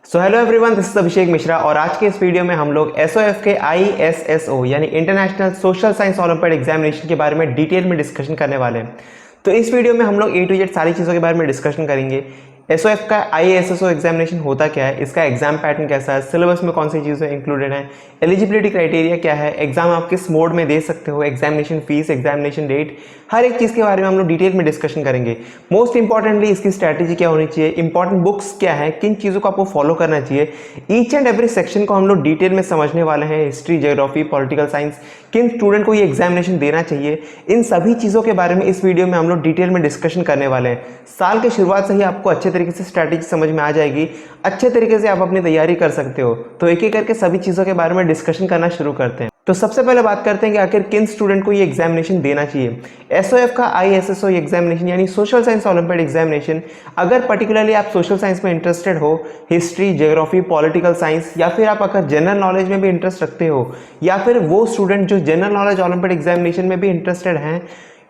So hello everyone, this is Abhishek Mishra और आज के इस वीडियो में हम लोग एसओएफ के ISSO यानी international social science olympiad examination के बारे में डिटेल में डिस्कशन करने वाले हैं। तो इस वीडियो में हम लोग A to Z सारी चीज़ों के बारे में डिस्कशन करेंगे। एसओएफ का ISSO एग्जामिनेशन होता क्या है, इसका एग्जाम पैटर्न कैसा है, सिलेबस में कौन सी चीज़ें इंक्लूडेड हैं, एलिजिबिलिटी क्राइटेरिया क्या है, एग्जाम आप किस मोड में दे सकते हो, एग्जामिनेशन फीस, एग्जामिनेशन डेट, हर एक चीज़ के बारे में हम लोग डिटेल में डिस्कशन करेंगे। मोस्ट इंपॉर्टेंटली इसकी स्ट्रैटेजी क्या होनी चाहिए, इंपॉर्टेंट बुक्स क्या है, किन चीज़ों को आपको फॉलो करना चाहिए, ईच एंड एवरी सेक्शन को हम लोग डिटेल में समझने वाले हैं। हिस्ट्री, ज्योग्राफी, पॉलिटिकल साइंस, किन स्टूडेंट को ये एग्जामिनेशन देना चाहिए, इन सभी चीज़ों के बारे में इस वीडियो में हम लोग डिटेल में डिस्कशन करने वाले हैं। साल के शुरुआत से ही आपको अच्छे तरीके से स्ट्रैटेजी समझ में आ जाएगी, अच्छे तरीके से आप अपनी तैयारी कर सकते हो। तो एक एक करके सभी चीज़ों के बारे में डिस्कशन करना शुरू करते हैं। तो सबसे पहले बात करते हैं कि आखिर किन स्टूडेंट को ये एग्जामिनेशन देना चाहिए। एसओएफ का ISSO एग्जामिनेशन यानी सोशल साइंस ओलंपियाड एग्जामिनेशन, अगर पर्टिकुलरली आप सोशल साइंस में इंटरेस्टेड हो, हिस्ट्री, ज्योग्राफी, पॉलिटिकल साइंस, या फिर आप अगर जनरल नॉलेज में भी इंटरेस्ट रखते हो, या फिर वो स्टूडेंट जो जनरल नॉलेज ओलंपियाड एग्जामिनेशन में भी इंटरेस्टेड हैं,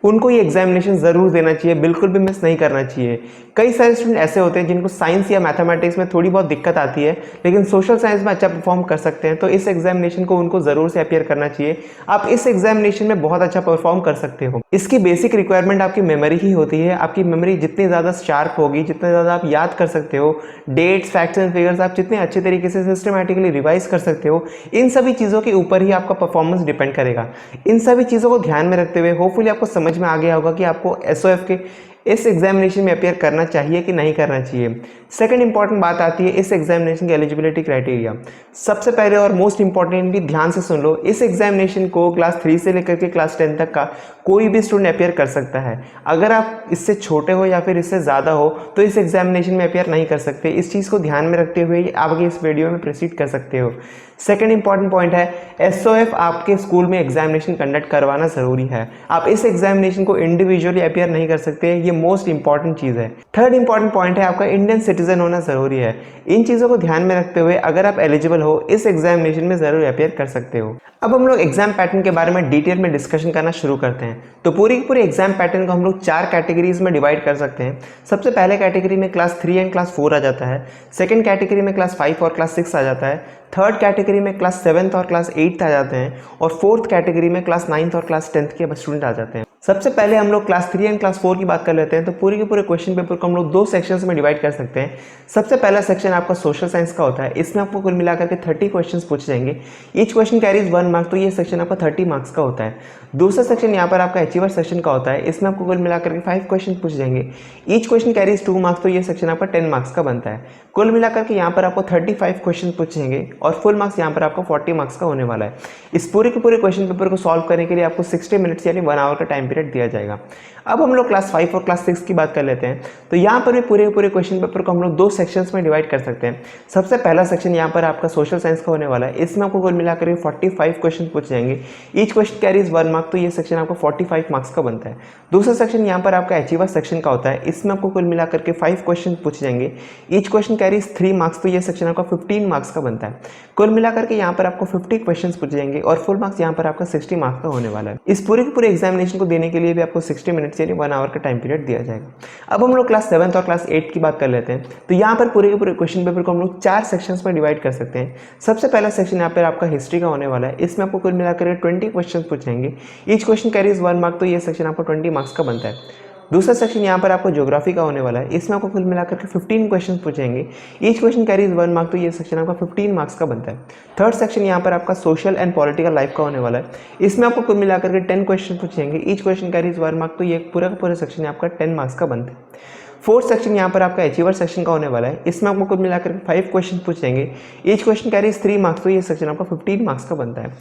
उनको ये एग्जामिनेशन ज़रूर देना चाहिए, बिल्कुल भी मिस नहीं करना चाहिए। कई सारे स्टूडेंट ऐसे होते हैं जिनको साइंस या मैथमेटिक्स में थोड़ी बहुत दिक्कत आती है लेकिन सोशल साइंस में अच्छा परफॉर्म कर सकते हैं, तो इस एग्जामिनेशन को उनको ज़रूर से अपीयर करना चाहिए। आप इस एग्जामिनेशन में बहुत अच्छा परफॉर्म कर सकते हो। इसकी बेसिक रिक्वायरमेंट आपकी मेमोरी ही होती है। आपकी मेमोरी जितनी ज़्यादा शार्प होगी, जितना ज़्यादा आप याद कर सकते हो, डेट्स, फैक्ट्स एंड फिगर्स आप जितने अच्छे तरीके से सिस्टमैटिकली रिवाइज कर सकते हो, इन सभी चीज़ों के ऊपर ही आपका परफॉर्मेंस डिपेंड करेगा। इन सभी चीज़ों को ध्यान में रखते हुए होपफुली आपको समझ में आ गया होगा कि आपको एसओएफ के इस एग्जामिनेशन में अपीयर करना चाहिए कि नहीं करना चाहिए। सेकंड इंपॉर्टेंट बात आती है इस एग्जामिनेशन की एलिजिबिलिटी क्राइटेरिया। सबसे पहले और मोस्ट इंपॉर्टेंटली ध्यान से सुन लो, इस एग्जामिनेशन को क्लास 3 से लेकर के क्लास 10 तक का कोई भी स्टूडेंट अपीयर कर सकता है। अगर आप इससे छोटे हो या फिर इससे ज़्यादा हो तो इस एग्जामिनेशन में अपीयर नहीं कर सकते। इस चीज़ को ध्यान में रखते हुए आप आगे इस वीडियो में प्रोसीड कर सकते हो। सेकंड इंपॉर्टेंट पॉइंट है, एसओएफ आपके स्कूल में एग्जामिनेशन कंडक्ट करवाना ज़रूरी है। आप इस एग्जामिनेशन को इंडिविजुअली अपीयर नहीं कर सकते, ये मोस्ट इंपॉर्टेंट चीज़ है। थर्ड इंपॉर्टेंट पॉइंट है, आपका इंडियन सिटीजन होना ज़रूरी है। इन चीज़ों को ध्यान में रखते हुए अगर आप एलिजिबल हो, इस एग्जामिनेशन में ज़रूर अपीयर कर सकते हो। अब हम लोग एग्जाम पैटर्न के बारे में डिटेल में डिस्कशन करना शुरू करते हैं। तो पूरी एग्जाम पैटर्न को हम लोग 4 कैटेगरीज में डिवाइड कर सकते हैं। सबसे पहले कैटेगरी में क्लास 3 एंड क्लास 4 आ जाता है। सेकंड कैटेगरी में क्लास 5 और क्लास 6 आ जाता है। थर्ड कैटेगरी में क्लास 7 और क्लास 8 आ जाते हैं। और फोर्थ कैटेगरी में क्लास 9 और क्लास 10 के स्टूडेंट आ जाते हैं। सबसे पहले हम लोग क्लास 3 एंड क्लास 4 की बात कर लेते हैं। तो पूरे क्वेश्चन पेपर को हम लोग 2 सेक्शंस में डिवाइड कर सकते हैं। सबसे पहला सेक्शन आपका सोशल साइंस का होता है। इसमें आपको कुल मिलाकर के 30 क्वेश्चंस पूछे जाएंगे। ईच क्वेश्चन कैरीज 1 मार्क्स, तो ये सेक्शन आपका 30 मार्क्स का होता है। दूसरा सेक्शन यहाँ पर आपका अचीवर सेक्शन का होता है। इसमें आपको कुल मिलाकर के 5 क्वेश्चन पूछे जाएंगे। ईच क्वेश्चन कैरीज 2 मार्क्स, तो ये सेक्शन आपका 10 मार्क्स का बनता है। कुल मिलाकर के यहाँ पर आपको 35 क्वेश्चन पूछे जाएंगे और फुल मार्क्स यहाँ पर आपको 40 मार्क्स का होने वाला है। इस पूरे क्वेश्चन पेपर को सॉल्व करने के लिए आपको 60 मिनट्स यानी 1 आवर का टाइम पीरियड दिया जाएगा। अब हम लोग क्लास 5 और क्लास 6 की बात कर लेते हैं। तो यहाँ पर भी पूरे क्वेश्चन पेपर को हम लोग 2 सेक्शंस में डिवाइड कर सकते हैं। सबसे पहला सेक्शन यहाँ पर आपका सोशल साइंस का होने वाला है। इसमें आपको कुल मिलाकर 45 क्वेश्चन पूछे जाएंगे। ईच क्वेश्चन कैरीज 1 मार्क, तो ये सेक्शन आपको 45 मार्क्स का बनता है। दूसरा सेक्शन यहाँ पर आपका अचीवर सेक्शन का होता है। इसमें आपको कुल मिलाकर के 5 क्वेश्चन पूछे जाएंगे। ईच क्वेश्चन कैरीज 3 मार्क्स, तो ये सेक्शन आपका 15 मार्क्स का बनता है। कुल मिलाकर के यहाँ पर आपको 50 क्वेश्चन पूछे जाएंगे और फुल मार्क्स यहाँ पर आपका 60 मार्क्स का होने वाला है। इस पूरे एग्जामिनेशन को देने के लिए भी आपको 60 मिनट्स यानी 1 आवर का टाइम पीरियड दिया जाएगा। अब हम लोग क्लास 7 और क्लास 8 की बात कर लेते हैं। तो यहाँ पर पूरे क्वेश्चन पेपर को हम लोग 4 सेक्शंस में डिवाइड कर सकते हैं। सबसे पहला सेक्शन यहाँ पर आपका हिस्ट्री का होने वाला है। इसमें आपको कुल मिलाकर 20 क्वेश्चन पूछेंगे। ईच क्वेश्चन कैरीज 1 मार्क, तो ये सेक्शन आपको 20 मार्क्स का बनता है। दूसरा सेक्शन यहाँ पर आपको ज्योग्राफी का होने वाला है। इसमें आपको कुल मिलाकर के 15 क्वेश्चन पूछेंगे। ईच क्वेश्चन कैरीज 1 मार्क, तो ये सेक्शन आपका 15 मार्क्स का बनता है। थर्ड सेक्शन यहाँ पर आपका सोशल एंड पॉलिटिकल लाइफ का होने वाला है। इसमें आपको कुल मिलाकर के 10 क्वेश्चन पूछेंगे। ईच क्वेश्चन कैरीज 1 मार्क, तो ये पूरा सेक्शन आपका 10 मार्क्स का बनता है। फोर्थ सेक्शन यहाँ पर आपका अचीवर सेक्शन का होने वाला है। इसमें आपको कुल मिलाकर 5 क्वेश्चन पूछेंगे। ईच क्वेश्चन कैरीज 3 मार्क्स, तो ये सेक्शन आपका 15 मार्क्स का बनता है।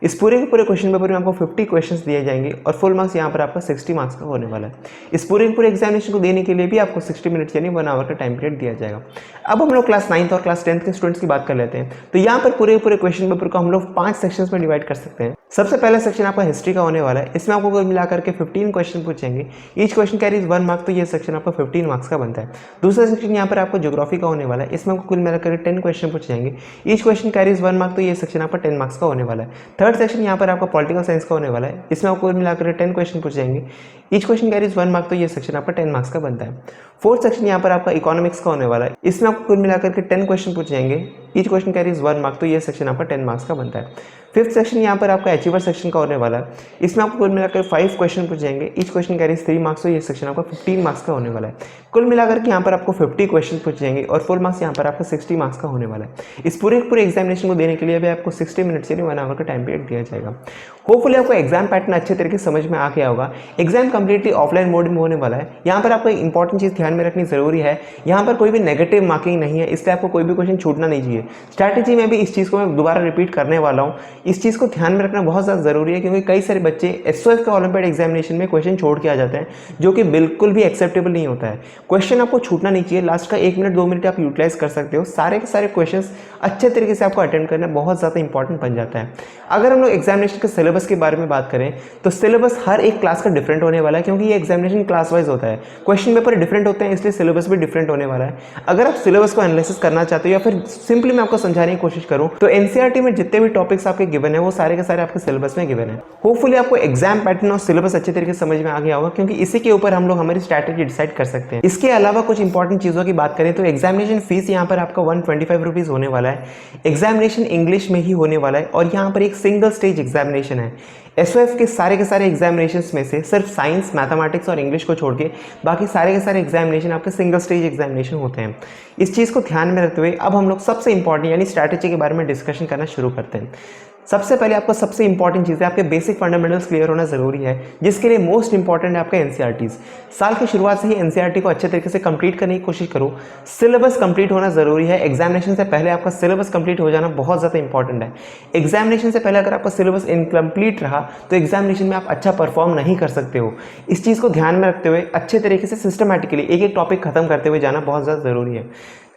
इस पूरे क्वेश्चन पेपर में आपको 50 क्वेश्चंस दिए जाएंगे और फुल मार्क्स यहाँ पर आपका 60 मार्क्स का होने वाला है। इस पूरे एग्जामिनेशन को देने के लिए भी आपको 60 मिनट्स यानी 1 आवर का टाइम पीरियड दिया जाएगा। अब हम लोग क्लास 9 और क्लास 10 के स्टूडेंट्स की बात कर लेते हैं। तो यहाँ पर पूरे क्वेश्चन पेपर को हम लोग 5 सेक्शंस में डिवाइड कर सकते हैं। सबसे पहला सेक्शन आपका हिस्ट्री का होने वाला है। इसमें आपको कुल मिलाकर के 15 क्वेश्चन पूछेंगे। ईच क्वेश्चन कैरीज 1 मार्क, तो ये सेक्शन आपका 15 मार्क्स का बनता है। दूसरा सेक्शन यहाँ पर आपको ज्योग्राफी का होने वाला है। इसमें आपको कुल मिलाकर के 10 क्वेश्चन पूछे जाएंगे। ईच क्वेश्चन कैरीज 1 मार्क, तो ये सेक्शन आपका 10 मार्क्स का होने वाला है। थर्ड सेक्शन यहाँ पर आपका पॉलिटिकल साइंस का होने वाला है। इसमें आपको कुल मिलाकर 10 क्वेश्चन पूछे जाएंगे। ईच क्वेश्चन कैरीज 1 मार्क, तो ये सेक्शन आपका 10 मार्क्स का बनता है। फोर्थ सेक्शन यहाँ पर आपका इकोनॉमिक्स का होने वाला है। इसमें आपको कुल मिलाकर के 10 क्वेश्चन पूछे जाएंगे। ईच क्वेश्चन कैरीज 1 मार्क, तो ये सेक्शन आपका 10 मार्क्स का बनता है। फिफ्थ सेक्शन यहाँ पर आपका अचीवर सेक्शन का होने वाला है। इसमें आपको कुल मिलाकर 5 क्वेश्चन पूछे जाएंगे। ईच क्वेश्चन कैरीज 3 मार्क्स, तो ये सेक्शन आपका 15 मार्क्स का होने वाला है। कुल मिलाकर के यहाँ पर आपको 50 क्वेश्चन पूछे जाएंगे और फुल मार्क्स यहाँ पर आपका 60 मार्क्स का होने वाला है। इस पूरे एग्जामिनेशन को देने के लिए भी आपको 60 मिनट्स यानी 1 आवर का टाइम पीरियड दिया जाएगा। होपफुली आपको एग्जाम पैटर्न अच्छे तरीके से समझ में आ गया होगा। एग्जाम कंप्लीटली ऑफलाइन मोड में होने वाला है। यहाँ पर आपको इंपॉर्टेंट चीज़ ध्यान में रखनी जरूरी है, यहाँ पर कोई भी नेगेटिव मार्किंग नहीं है, इसलिए आपको कोई भी क्वेश्चन छूटना नहीं चाहिए। स्ट्रैटेजी में भी इस चीज़ को मैं दोबारा रिपीट करने वाला हूँ। इस चीज़ को ध्यान में रखना बहुत ज़्यादा जरूरी है, क्योंकि कई सारे बच्चे एसओएफ के ओलंपियाड एग्जामिनेशन में क्वेश्चन छोड़ के आ जाते हैं, जो कि बिल्कुल भी एक्सेप्टेबल नहीं होता है। क्वेश्चन आपको छूटना नहीं चाहिए। लास्ट का 1 मिनट 2 मिनट आप यूटिलाइज कर सकते हो। सारे के सारे क्वेश्चन अच्छे तरीके से आपको अटेंड करना बहुत ज़्यादा इंपॉर्टेंट बन जाता है। अगर हम लोग एग्जामिनेशन के सिलेबस के बारे में बात करें तो सिलेबस हर एक क्लास का डिफरेंट होने वाला है, क्योंकि ये एग्जामिनेशन क्लास वाइज होता है। क्वेश्चन पेपर डिफरेंट होते हैं, इसलिए सिलेबस भी डिफरेंट होने वाला है। अगर आप सिलेबस को एनालिसिस करना चाहते हो या फिर सिंपली मैं आपको समझाने की कोशिश करूं तो एनसीईआरटी में जितने भी टॉपिक्स आपके गिवन है वो सारे के सारे आपके सिलेबस में गिवन है। होपफुली आपको एग्जाम पैटर्न और सिलेबस अच्छे तरीके से समझ में आ गया होगा, क्योंकि इसी के ऊपर हम लोग हमारी स्ट्रैटेजी डिसाइड कर सकते हैं। इसके अलावा कुछ इंपॉर्टेंट चीजों की बात करें तो एग्जामिनेशन फीस यहाँ पर आपका 125 रुपीज होने वाला है। एग्जामिनेशन इंग्लिश में ही होने वाला है और यहाँ पर एक सिंगल स्टेज एग्जामिनेशन है। एसओएफ के सारे एग्जामिनेशंस में से सिर्फ साइंस, मैथमेटिक्स और इंग्लिश को छोड़ के बाकी सारे के सारे एग्जामिनेशन आपके सिंगल स्टेज एग्जामिनेशन होते हैं। इस चीज़ को ध्यान में रखते हुए अब हम लोग सबसे इंपॉर्टेंट यानी स्ट्रैटेजी के बारे में डिस्कशन करना शुरू करते हैं। सबसे पहले आपको सबसे इंपॉर्टेंट चीज़ है आपके बेसिक फंडामेंटल्स क्लियर होना जरूरी है, जिसके लिए मोस्ट इंपॉर्टेंट है आपका एनसीईआरटीज। साल की शुरुआत से ही एनसीईआरटी को अच्छे तरीके से कंप्लीट करने की कोशिश करो। सिलेबस कंप्लीट होना जरूरी है। एग्जामिनेशन से पहले आपका सिलेबस कंप्लीट हो जाना बहुत ज़्यादा इंपॉर्टेंट है। एग्जामिनेशन से पहले अगर आपका सिलेबस इनकम्प्लीट रहा तो एग्जामिनेशन में आप अच्छा परफॉर्म नहीं कर सकते हो। इस चीज़ को ध्यान में रखते हुए अच्छे तरीके से सिस्टमैटिकली एक एक टॉपिक खत्म करते हुए जाना बहुत ज़्यादा ज़रूरी है।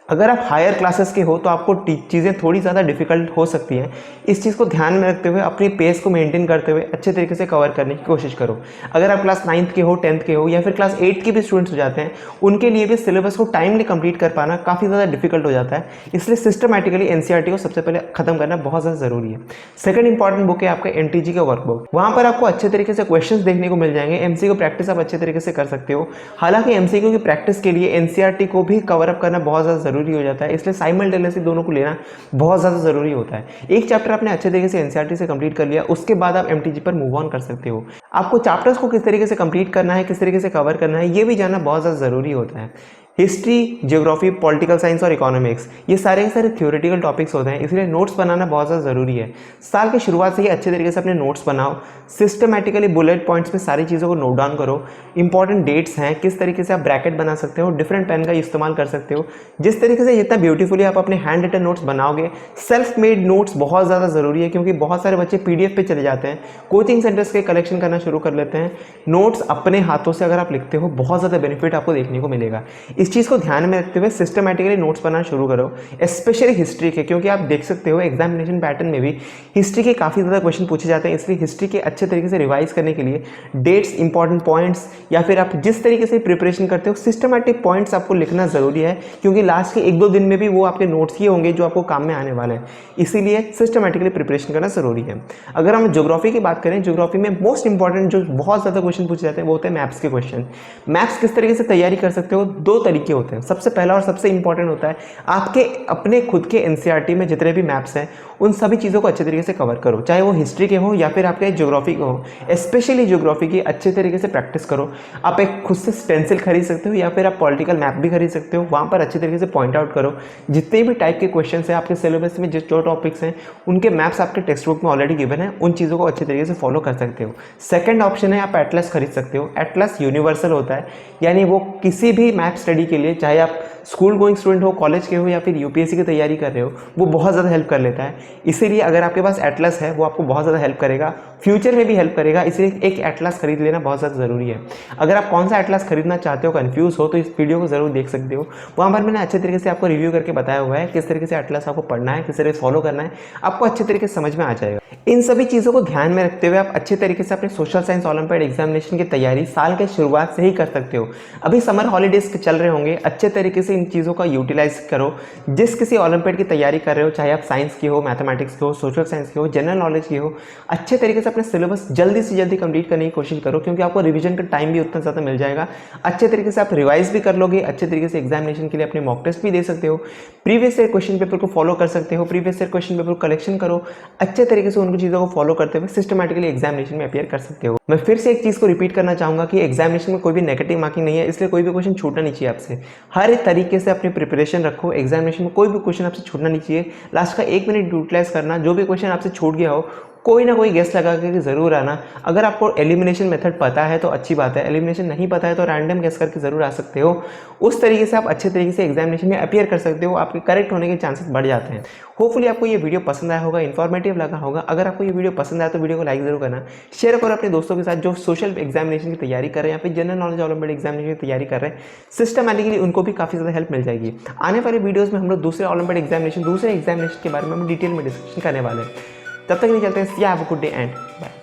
अगर आप हायर क्लासेस के हो तो आपको चीज़ें थोड़ी ज़्यादा डिफिकल्ट हो सकती हैं। इस चीज़ को ध्यान में रखते हुए अपनी पेस को मेंटेन करते हुए अच्छे तरीके से कवर करने की कोशिश करो। अगर आप क्लास 9th के हो, 10th के हो या फिर क्लास 8th के भी स्टूडेंट्स हो जाते हैं, उनके लिए भी सिलेबस को टाइमली कंप्लीट कर पाना काफ़ी ज़्यादा डिफिकल्ट हो जाता है। इसलिए सिस्टमैटिकली एनसीईआरटी को सबसे पहले खत्म करना बहुत ज़्यादा ज़रूरी है। सेकंड इंपॉर्टेंट बुक है आपका एनटीजी का वर्कबुक। वहाँ पर आपको अच्छे तरीके से क्वेश्चंस देखने को मिल जाएंगे। एमसीक्यू प्रैक्टिस आप अच्छे तरीके से कर सकते हो। हालांकि एमसीक्यू की प्रैक्टिस के लिए एनसीईआरटी को भी कवर अप करना बहुत ज़्यादा ज़रूरी हो जाता है, इसलिए साइमल्टेनियसली दोनों को लेना बहुत ज़्यादा ज़रूरी होता है। एक चैप्टर आपने अच्छे तरीके से एनसीईआरटी से कंप्लीट कर लिया, उसके बाद आप एमटीजी पर मूव ऑन कर सकते हो। आपको चैप्टर्स को किस तरीके से कंप्लीट करना है, किस तरीके से कवर करना है, ये भी जानना बहुत ज़्यादा ज़रूरी होता है। हिस्ट्री, ज्योग्राफी, पॉलिटिकल साइंस और इकोनॉमिक्स ये सारे के सारे थ्योरेटिकल टॉपिक्स होते हैं, इसलिए नोट्स बनाना बहुत ज़्यादा ज़रूरी है। साल की शुरुआत से ही अच्छे तरीके से अपने नोट्स बनाओ। सिस्टमैटिकली बुलेट पॉइंट्स में सारी चीज़ों को नोट डाउन करो। इंपॉर्टेंट डेट्स हैं, किस तरीके से आप ब्रैकेट बना सकते हो, डिफरेंट पेन का इस्तेमाल कर सकते हो। जिस तरीके से जितना ब्यूटीफुली आप अपने हैंड रिटन नोट्स बनाओगे, सेल्फ मेड नोट्स बहुत ज़्यादा ज़रूरी है, क्योंकि बहुत सारे बच्चे पीडीएफ पे चले जाते हैं, कोचिंग सेंटर्स के कलेक्शन करना शुरू कर लेते हैं। नोट्स अपने हाथों से अगर आप लिखते हो बहुत ज़्यादा बेनिफिट आपको देखने को मिलेगा। इस चीज़ को ध्यान में रखते हुए सिस्टमैटिकली नोट्स बनाना शुरू करो, स्पेशली हिस्ट्री के, क्योंकि आप देख सकते हो एग्जामिनेशन पैटर्न में भी हिस्ट्री के काफ़ी ज़्यादा क्वेश्चन पूछे जाते हैं। इसलिए हिस्ट्री के अच्छे तरीके से रिवाइज करने के लिए डेट्स, इंपॉर्टेंट पॉइंट्स या फिर आप जिस तरीके से प्रिपरेशन करते हो सिस्टमैटिक पॉइंट्स आपको लिखना ज़रूरी है, क्योंकि लास्ट के 1-2 दिन में भी वो आपके नोट्स ही होंगे जो आपको काम में आने वाले हैं। इसीलिए सिस्टमैटिकली प्रिपरेशन करना ज़रूरी है। अगर हम ज्योग्राफी की बात करें, ज्योग्राफी में मोस्ट इंपॉर्टेंट जो बहुत ज़्यादा क्वेश्चन पूछे जाते हैं वो होते हैं मैप्स के क्वेश्चन। मैप्स किस तरीके से तैयारी कर सकते हो, 2 तरीके होते हैं। सबसे पहला और सबसे इंपॉर्टेंट होता है आपके अपने खुद के एनसीईआरटी में जितने भी मैप्स हैं उन सभी चीज़ों को अच्छे तरीके से कवर करो, चाहे वो हिस्ट्री के हो या फिर आपके ज्योग्राफी के हो। स्पेशली ज्योग्राफी की अच्छे तरीके से प्रैक्टिस करो। आप एक खुद से स्टेंसिल खरीद सकते हो या फिर आप पॉलिटिकल मैप भी खरीद सकते हो। वहाँ पर अच्छे तरीके से पॉइंट आउट करो जितने भी टाइप के क्वेश्चन हैं आपके सिलेबस में, जो टॉपिक्स हैं उनके मैप्स आपके टेक्स्ट बुक में ऑलरेडी गिवन है, उन चीज़ों को अच्छे तरीके से फॉलो कर सकते हो। सेकेंड ऑप्शन है आप एटलस खरीद सकते हो। एटलस यूनिवर्सल होता है, यानी वो किसी भी मैप स्टडी स्टडी के लिए, चाहे आप स्कूल गोइंग स्टूडेंट हो, कॉलेज के हो या फिर यूपीएससी की तैयारी कर रहे हो, वो बहुत ज़्यादा हेल्प कर लेता है। इसीलिए अगर आपके पास एटलस है वो आपको बहुत ज़्यादा हेल्प करेगा, फ्यूचर में भी हेल्प करेगा, इसलिए एक एटलस खरीद लेना बहुत ज़्यादा ज़रूरी है। अगर आप कौन सा एटलस खरीदना चाहते हो, कन्फ्यूज़ हो, तो इस वीडियो को ज़रूर देख सकते हो। वहाँ पर मैंने अच्छे तरीके से आपको रिव्यू करके बताया हुआ है किस तरीके से एटलस आपको पढ़ना है, किस तरीके से फॉलो करना है, आपको अच्छे तरीके से समझ में आ जाएगा। इन सभी चीज़ों को ध्यान में रखते हुए आप अच्छे तरीके से अपने सोशल साइंस ओलंपियाड एग्जामिनेशन की तैयारी साल के शुरुआत से ही कर सकते हो। अभी समर हॉलीडेज चल रहे होंगे, अच्छे तरीके से इन चीज़ों का यूटिलाइज करो। जिस किसी ओलंपियाड की तैयारी कर रहे हो, चाहे आप साइंस की हो, मैथमेटिक्स की हो, सोशल साइंस की हो, जनरल नॉलेज की हो, अच्छे तरीके से अपने सिलेबस जल्दी से जल्दी कंप्लीट करने की कोशिश करो, क्योंकि आपको रिवीजन का टाइम भी उतना ज़्यादा मिल जाएगा। अच्छे तरीके से आप रिवाइज भी कर लोगे, अच्छे तरीके से एग्जामिनेशन के लिए अपने मॉक टेस्ट भी दे सकते हो, प्रीवियस ईयर क्वेश्चन पेपर को फॉलो कर सकते हो, प्रीवियस ईयर क्वेश्चन पेपर को कलेक्शन करो, अच्छे तरीके से उनको चीज़ों को फॉलो करते हुए सिस्टमैटिकली एग्जामिनेशन में अपीयर कर सकते हो। मैं फिर से एक चीज़ को रिपीट करना चाहूँगा कि एग्जामिनेशन में कोई भी नेगेटिव मार्किंग नहीं है, इसलिए कोई भी क्वेश्चन छूटना नहीं चाहिए आपसे। हर तरीके से अपनी प्रिपरेशन रखो, एग्जामिनेशन में कोई भी क्वेश्चन आपसे छूटना नहीं चाहिए। लास्ट का 1 मिनट यूटिलाइज करना, जो भी क्वेश्चन आपसे छूट गया हो कोई ना कोई गेस लगा के ज़रूर आना। अगर आपको एलिमिनेशन मेथड पता है तो अच्छी बात है, एलिमिनेशन नहीं पता है तो रैंडम गेस करके ज़रूर आ सकते हो। उस तरीके से आप अच्छे तरीके से एग्जामिनेशन में अपीयर कर सकते हो, आपके करेक्ट होने के चांसेस बढ़ जाते हैं। होपफुली आपको ये वीडियो पसंद आया होगा, इन्फॉर्मेटिव लगा होगा। अगर आपको ये वीडियो पसंद आया तो वीडियो को लाइक जरूर करना, शेयर करो अपने दोस्तों के साथ जो सोशल एग्जामिनेशन की तैयारी कर रहे हैं या फिर जनरल नॉलेज ओलंपियाड एग्जामिनेशन की तैयारी कर रहे हैं। सिस्टमैटिकली उनको भी काफ़ी ज़्यादा हेल्प मिल जाएगी। आने वाले वीडियोज़ में हम लोग दूसरे ओलंपियाड एग्जामिनेशन, दूसरे एग्जामिनेशन के बारे में हम डिटेल में डिस्कशन करने वाले हैं। तब तक नहीं चलते हैं। Have a good day and bye.